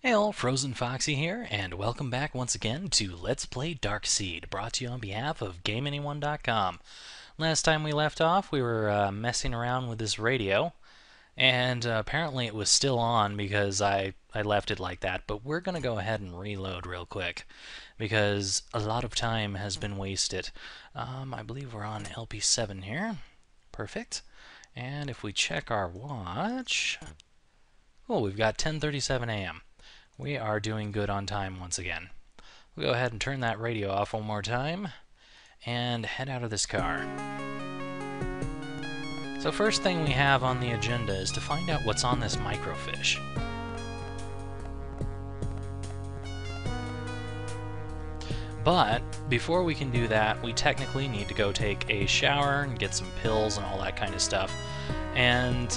Hey all, Frozen Foxy here, and welcome back once again to Let's Play Dark Seed, brought to you on behalf of GameAnyone.com. Last time we left off, we were messing around with this radio, and apparently it was still on because I left it like that, but we're going to go ahead and reload real quick, because a lot of time has been wasted. I believe we're on LP7 here. Perfect. And if we check our watch... Oh, we've got 10:37 a.m. We are doing good on time once again. We'll go ahead and turn that radio off one more time and head out of this car. So first thing we have on the agenda is to find out what's on this microfiche. But before we can do that, we technically need to go take a shower and get some pills and all that kind of stuff. And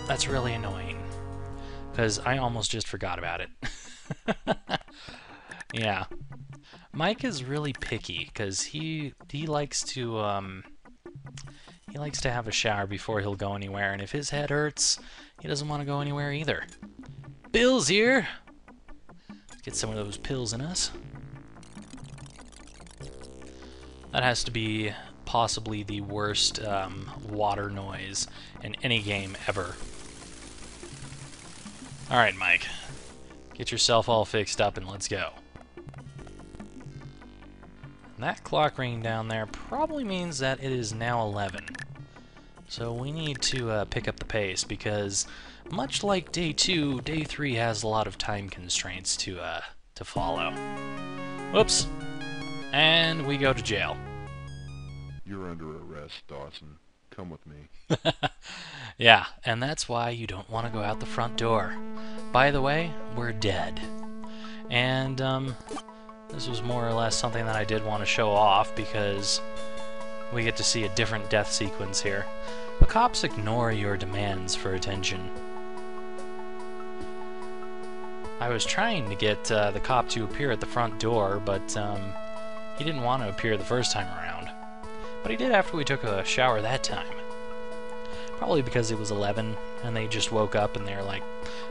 that's really annoying, because I almost just forgot about it. Yeah. Mike is really picky, because he likes to have a shower before he'll go anywhere, and if his head hurts, he doesn't want to go anywhere either. Bill's here! Let's get some of those pills in us. That has to be possibly the worst water noise in any game ever. Alright, Mike. Get yourself all fixed up and let's go. And that clock ringing down there probably means that it is now 11. So we need to pick up the pace, because much like day 2, day 3 has a lot of time constraints to follow. Whoops. And we go to jail. You're under arrest, Dawson. Come with me. Yeah, and that's why you don't want to go out the front door. By the way, we're dead. And, this was more or less something that I did want to show off, because we get to see a different death sequence here. The cops ignore your demands for attention. I was trying to get the cop to appear at the front door, but he didn't want to appear the first time around. But he did after we took a shower that time. Probably because it was 11, and they just woke up and they were like,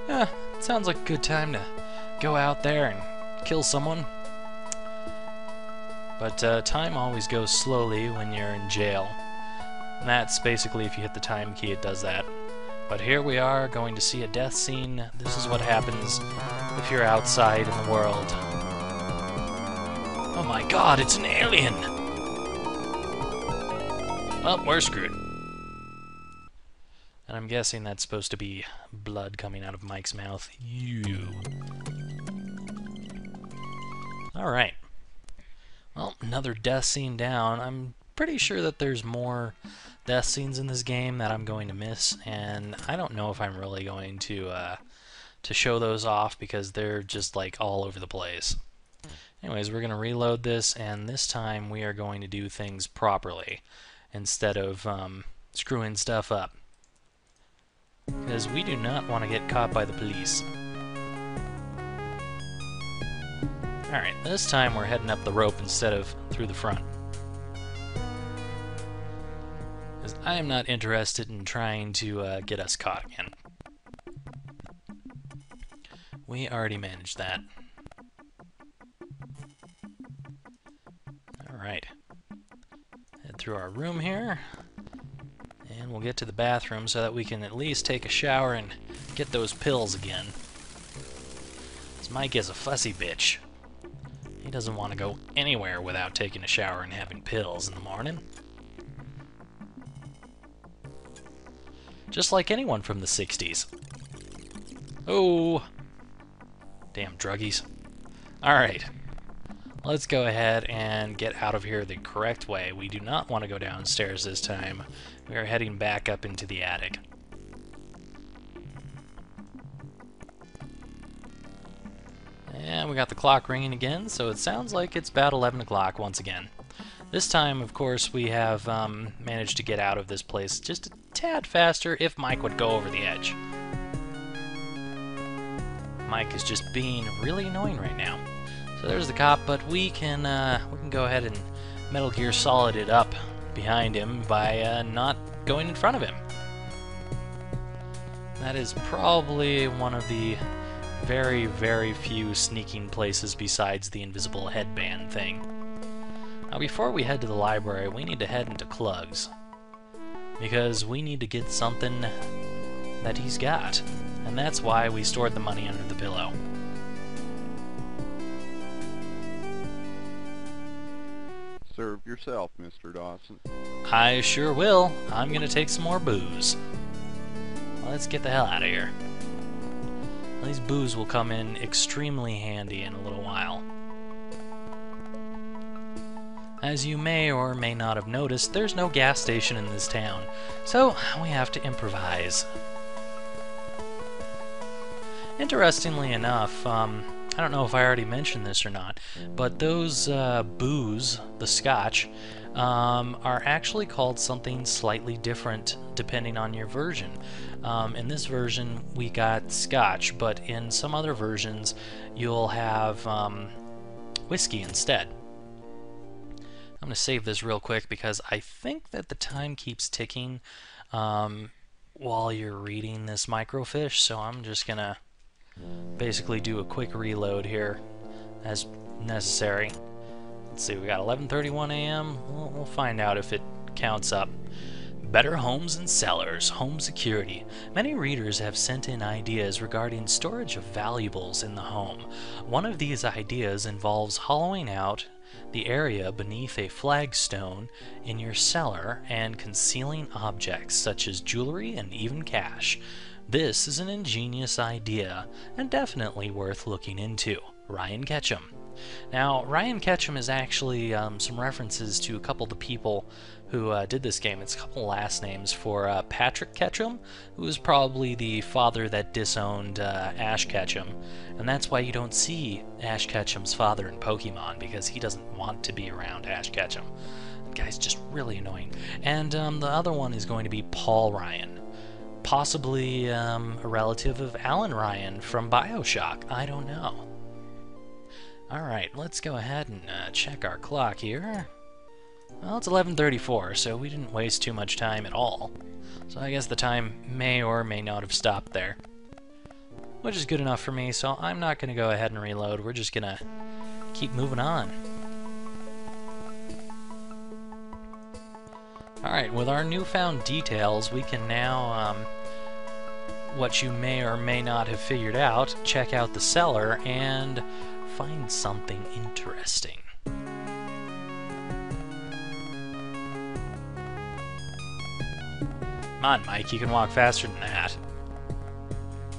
"Yeah, it sounds like a good time to go out there and kill someone." But time always goes slowly when you're in jail. And that's basically, if you hit the time key, it does that. But here we are, going to see a death scene. This is what happens if you're outside in the world. Oh my god, it's an alien! Well, we're screwed. And I'm guessing that's supposed to be blood coming out of Mike's mouth. Ew. Alright. Well, another death scene down. I'm pretty sure that there's more death scenes in this game that I'm going to miss, and I don't know if I'm really going to show those off, because they're just like all over the place. Anyways, we're going to reload this, and this time we are going to do things properly instead of screwing stuff up, because we do not want to get caught by the police. Alright, this time we're heading up the rope instead of through the front, because I am not interested in trying to get us caught again. We already managed that. Alright. Head through our room here, and we'll get to the bathroom so that we can at least take a shower and get those pills again. This Mike is a fussy bitch. He doesn't want to go anywhere without taking a shower and having pills in the morning. Just like anyone from the 60s. Oh! Damn druggies. Alright. Let's go ahead and get out of here the correct way. We do not want to go downstairs this time. We are heading back up into the attic. And we got the clock ringing again, so it sounds like it's about 11 o'clock once again. This time, of course, we have managed to get out of this place just a tad faster if Mike would go over the edge. Mike is just being really annoying right now. So there's the cop, but we can go ahead and Metal Gear Solid it up behind him by not going in front of him. That is probably one of the very, very few sneaking places besides the invisible headband thing. Now before we head to the library, we need to head into Clug's, because we need to get something that he's got, and that's why we stored the money under the pillow. Serve yourself, Mr. Dawson. I sure will. I'm gonna take some more booze. Let's get the hell out of here. These booze will come in extremely handy in a little while. As you may or may not have noticed, there's no gas station in this town, so we have to improvise. Interestingly enough, I don't know if I already mentioned this or not, but those booze, the scotch, are actually called something slightly different depending on your version. In this version, we got scotch, but in some other versions, you'll have whiskey instead. I'm going to save this real quick because I think that the time keeps ticking while you're reading this microfiche, so I'm just going to basically do a quick reload here as necessary. Let's see, we got 11:31 a.m. We'll find out if it counts up. Better homes and cellars, home security. Many readers have sent in ideas regarding storage of valuables in the home. One of these ideas involves hollowing out the area beneath a flagstone in your cellar and concealing objects such as jewelry and even cash. This is an ingenious idea and definitely worth looking into. Ryan Ketchum. Now, Ryan Ketchum is actually some references to a couple of the people who did this game. It's a couple last names for Patrick Ketchum, who is probably the father that disowned Ash Ketchum, and that's why you don't see Ash Ketchum's father in Pokemon, because he doesn't want to be around Ash Ketchum. That guy's just really annoying. And the other one is going to be Paul Ryan, possibly a relative of Alan Ryan from BioShock. I don't know. Alright, let's go ahead and check our clock here. Well, it's 11:34, so we didn't waste too much time at all. So I guess the time may or may not have stopped there, which is good enough for me, so I'm not going to go ahead and reload. We're just going to keep moving on. Alright, with our newfound details, we can now, what you may or may not have figured out, check out the cellar and find something interesting. Come on, Mike, you can walk faster than that.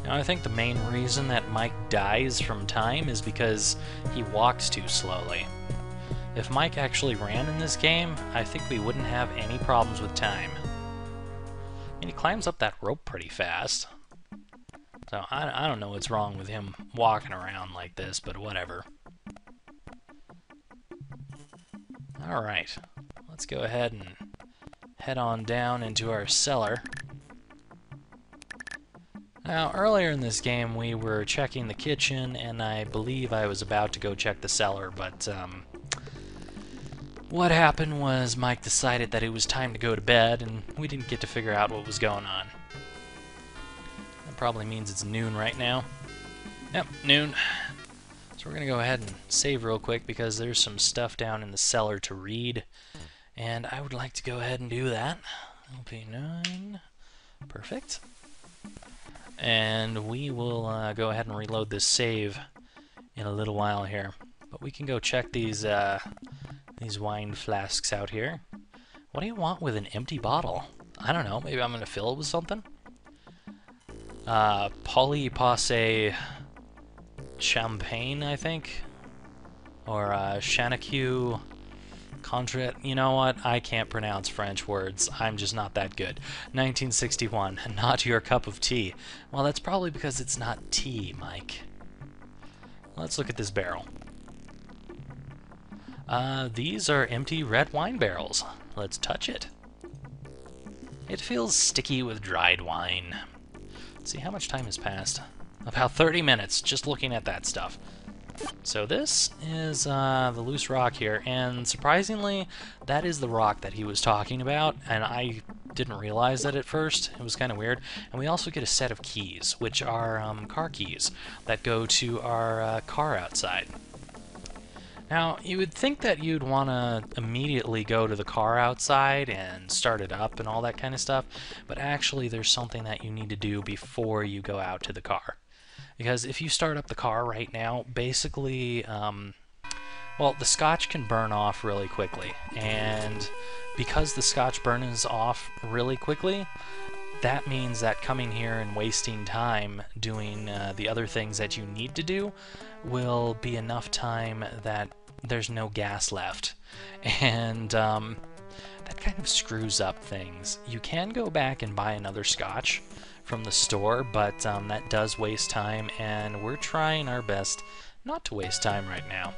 Now, I think the main reason that Mike dies from time is because he walks too slowly. If Mike actually ran in this game, I think we wouldn't have any problems with time. I mean, he climbs up that rope pretty fast. So, I don't know what's wrong with him walking around like this, but whatever. Alright, let's go ahead and head on down into our cellar. Now, earlier in this game, we were checking the kitchen, and I believe I was about to go check the cellar, but, what happened was Mike decided that it was time to go to bed, and we didn't get to figure out what was going on. That probably means it's noon right now. Yep, noon. So we're going to go ahead and save real quick because there's some stuff down in the cellar to read, and I would like to go ahead and do that. LP9. Perfect. And we will go ahead and reload this save in a little while here. But we can go check these wine flasks out here. What do you want with an empty bottle? I don't know. Maybe I'm going to fill it with something? Polypasse champagne, I think? Or Chanacue Contre... You know what? I can't pronounce French words. I'm just not that good. 1961. Not your cup of tea. Well, that's probably because it's not tea, Mike. Let's look at this barrel. These are empty red wine barrels. Let's touch it. It feels sticky with dried wine. Let's see how much time has passed. About 30 minutes, just looking at that stuff. So this is the loose rock here, and surprisingly, that is the rock that he was talking about, and I didn't realize that at first. It was kind of weird. And we also get a set of keys, which are car keys that go to our car outside. Now, you would think that you'd want to immediately go to the car outside and start it up and all that kind of stuff, but actually there's something that you need to do before you go out to the car. Because if you start up the car right now, basically, well, the scotch can burn off really quickly, and because the scotch burns off really quickly, that means that coming here and wasting time doing the other things that you need to do will be enough time that there's no gas left. And that kind of screws up things. You can go back and buy another scotch from the store, but that does waste time, and we're trying our best not to waste time right now.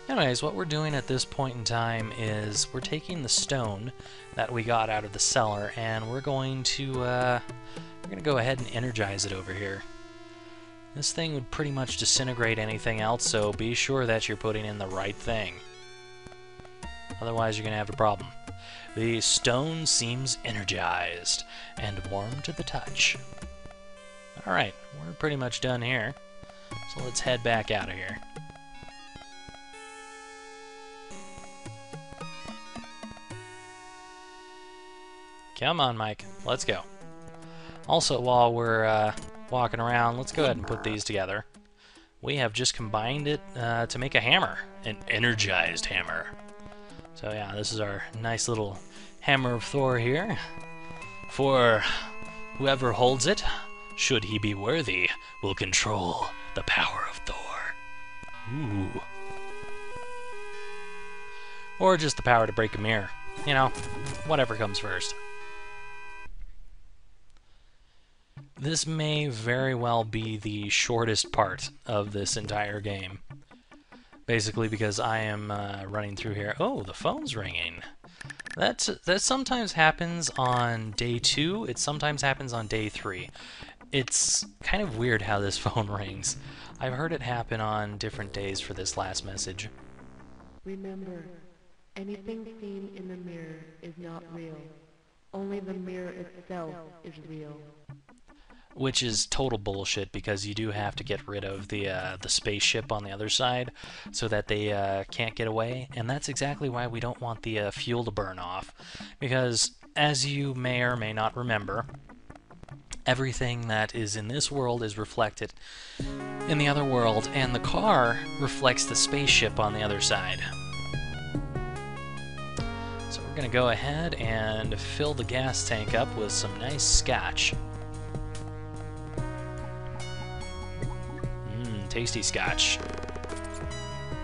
Anyways, what we're doing at this point in time is we're taking the stone that we got out of the cellar, and we're going to go ahead and energize it over here. This thing would pretty much disintegrate anything else, so be sure that you're putting in the right thing. Otherwise, you're going to have a problem. The stone seems energized and warm to the touch. Alright, we're pretty much done here, so let's head back out of here. Come on, Mike. Let's go. Also, while we're walking around, let's go ahead and put these together. We have just combined it to make a hammer, an energized hammer. So yeah, this is our nice little hammer of Thor here. For whoever holds it, should he be worthy, will control the power of Thor. Ooh. Or just the power to break a mirror. You know, whatever comes first. This may very well be the shortest part of this entire game. Basically because I am running through here. Oh, the phone's ringing. That sometimes happens on day 2. It sometimes happens on day 3. It's kind of weird how this phone rings. I've heard it happen on different days for this last message. Remember, anything seen in the mirror is not real. Only the mirror itself is real. Which is total bullshit, because you do have to get rid of the spaceship on the other side so that they can't get away, and that's exactly why we don't want the fuel to burn off, because as you may or may not remember, everything that is in this world is reflected in the other world, and the car reflects the spaceship on the other side. So we're going to go ahead and fill the gas tank up with some nice scotch. Tasty scotch.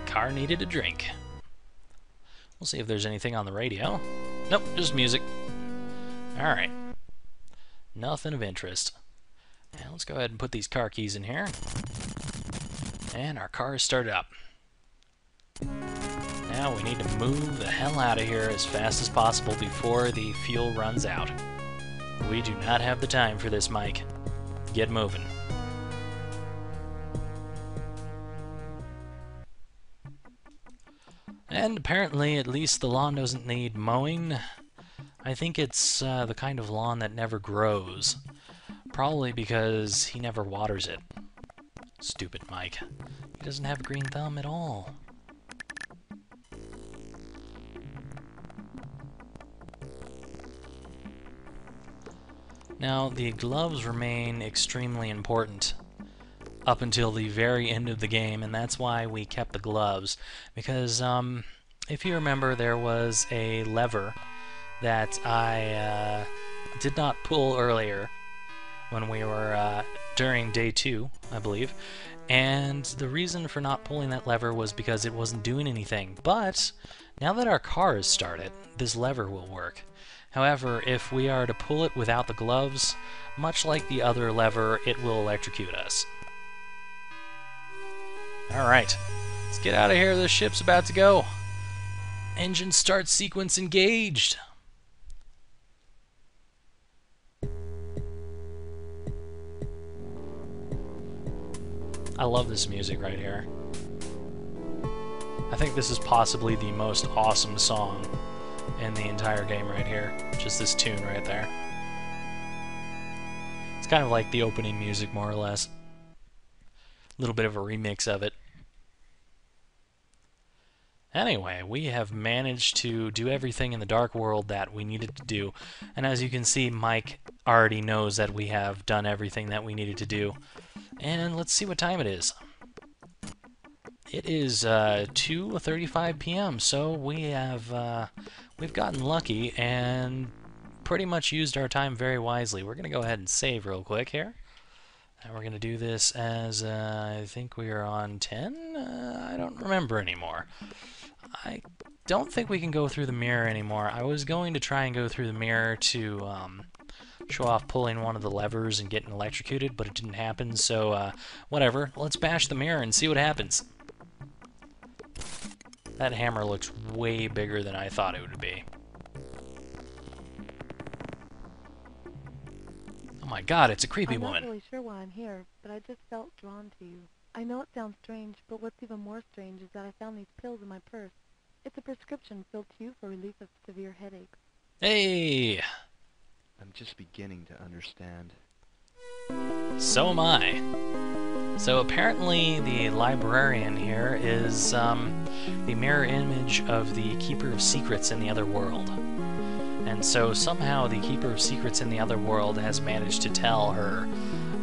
Car needed a drink. We'll see if there's anything on the radio. Nope, just music. Alright. Nothing of interest. Now let's go ahead and put these car keys in here. And our car is started up. Now we need to move the hell out of here as fast as possible before the fuel runs out. We do not have the time for this, Mike. Get moving. And apparently, at least the lawn doesn't need mowing. I think it's the kind of lawn that never grows. Probably because he never waters it. Stupid Mike. He doesn't have a green thumb at all. Now, the gloves remain extremely important up until the very end of the game, and that's why we kept the gloves, because if you remember, there was a lever that I did not pull earlier when we were during day 2, I believe, and the reason for not pulling that lever was because it wasn't doing anything. But now that our car is started, this lever will work. However, if we are to pull it without the gloves, much like the other lever, it will electrocute us. Alright, let's get out of here. The ship's about to go. Engine start sequence engaged. I love this music right here. I think this is possibly the most awesome song in the entire game right here. Just this tune right there. It's kind of like the opening music, more or less. A little bit of a remix of it. Anyway, we have managed to do everything in the Dark World that we needed to do. And as you can see, Mike already knows that we have done everything that we needed to do. And let's see what time it is. It is 2:35 p.m., so we've gotten lucky and pretty much used our time very wisely. We're going to go ahead and save real quick here. And we're going to do this as, I think we are on 10? I don't remember anymore. I don't think we can go through the mirror anymore. I was going to try and go through the mirror to show off pulling one of the levers and getting electrocuted, but it didn't happen, so whatever. Let's bash the mirror and see what happens. That hammer looks way bigger than I thought it would be. Oh my god, it's a creepy woman. I'm not really sure why I'm here, but I just felt drawn to you. I know it sounds strange, but what's even more strange is that I found these pills in my purse. It's a prescription filled to you for relief of severe headaches. Hey! I'm just beginning to understand. So am I. So apparently the librarian here is the mirror image of the Keeper of Secrets in the other world. And so somehow the Keeper of Secrets in the other world has managed to tell her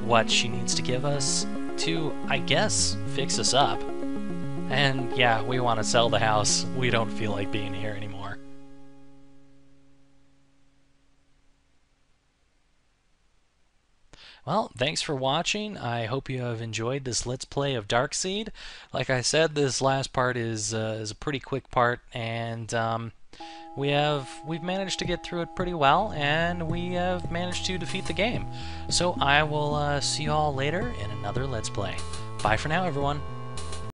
what she needs to give us to, I guess, fix us up. And yeah, we want to sell the house. We don't feel like being here anymore. Well, thanks for watching. I hope you have enjoyed this Let's Play of Darkseid. Like I said, this last part is a pretty quick part, and we've managed to get through it pretty well, and we have managed to defeat the game. So I will see you all later in another Let's Play. Bye for now, everyone.